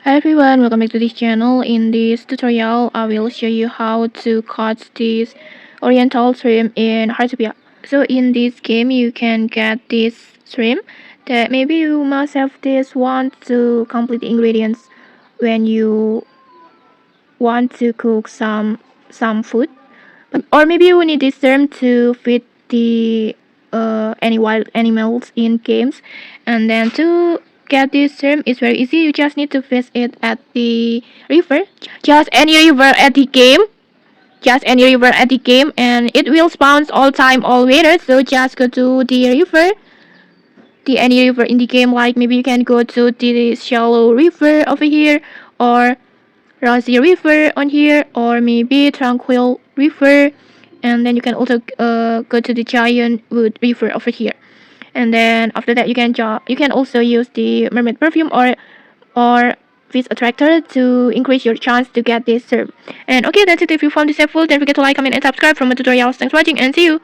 Hi everyone, welcome back to this channel. In this tutorial, I will show you how to catch this Oriental Shrimp in Heartopia. So in this game, you can get this shrimp that maybe you must have this one to complete the ingredients when you want to cook some food. Or maybe you need this shrimp to feed the any wild animals in games, and then to get this shrimp is very easy. You just need to fish it at the river, just any river at the game, and it will spawn all time, all weather. So just go to the river, the any river in the game. Like maybe you can go to the shallow river over here, or Rosie River on here, or maybe Tranquil River, and then you can also go to the Giant Wood River over here. And then after that, you can also use the Mermaid Perfume or Fish Attractor to increase your chance to get this serve. And okay, that's it. If you found this helpful, don't forget to like, comment, and subscribe for more tutorials. Thanks for watching, and see you.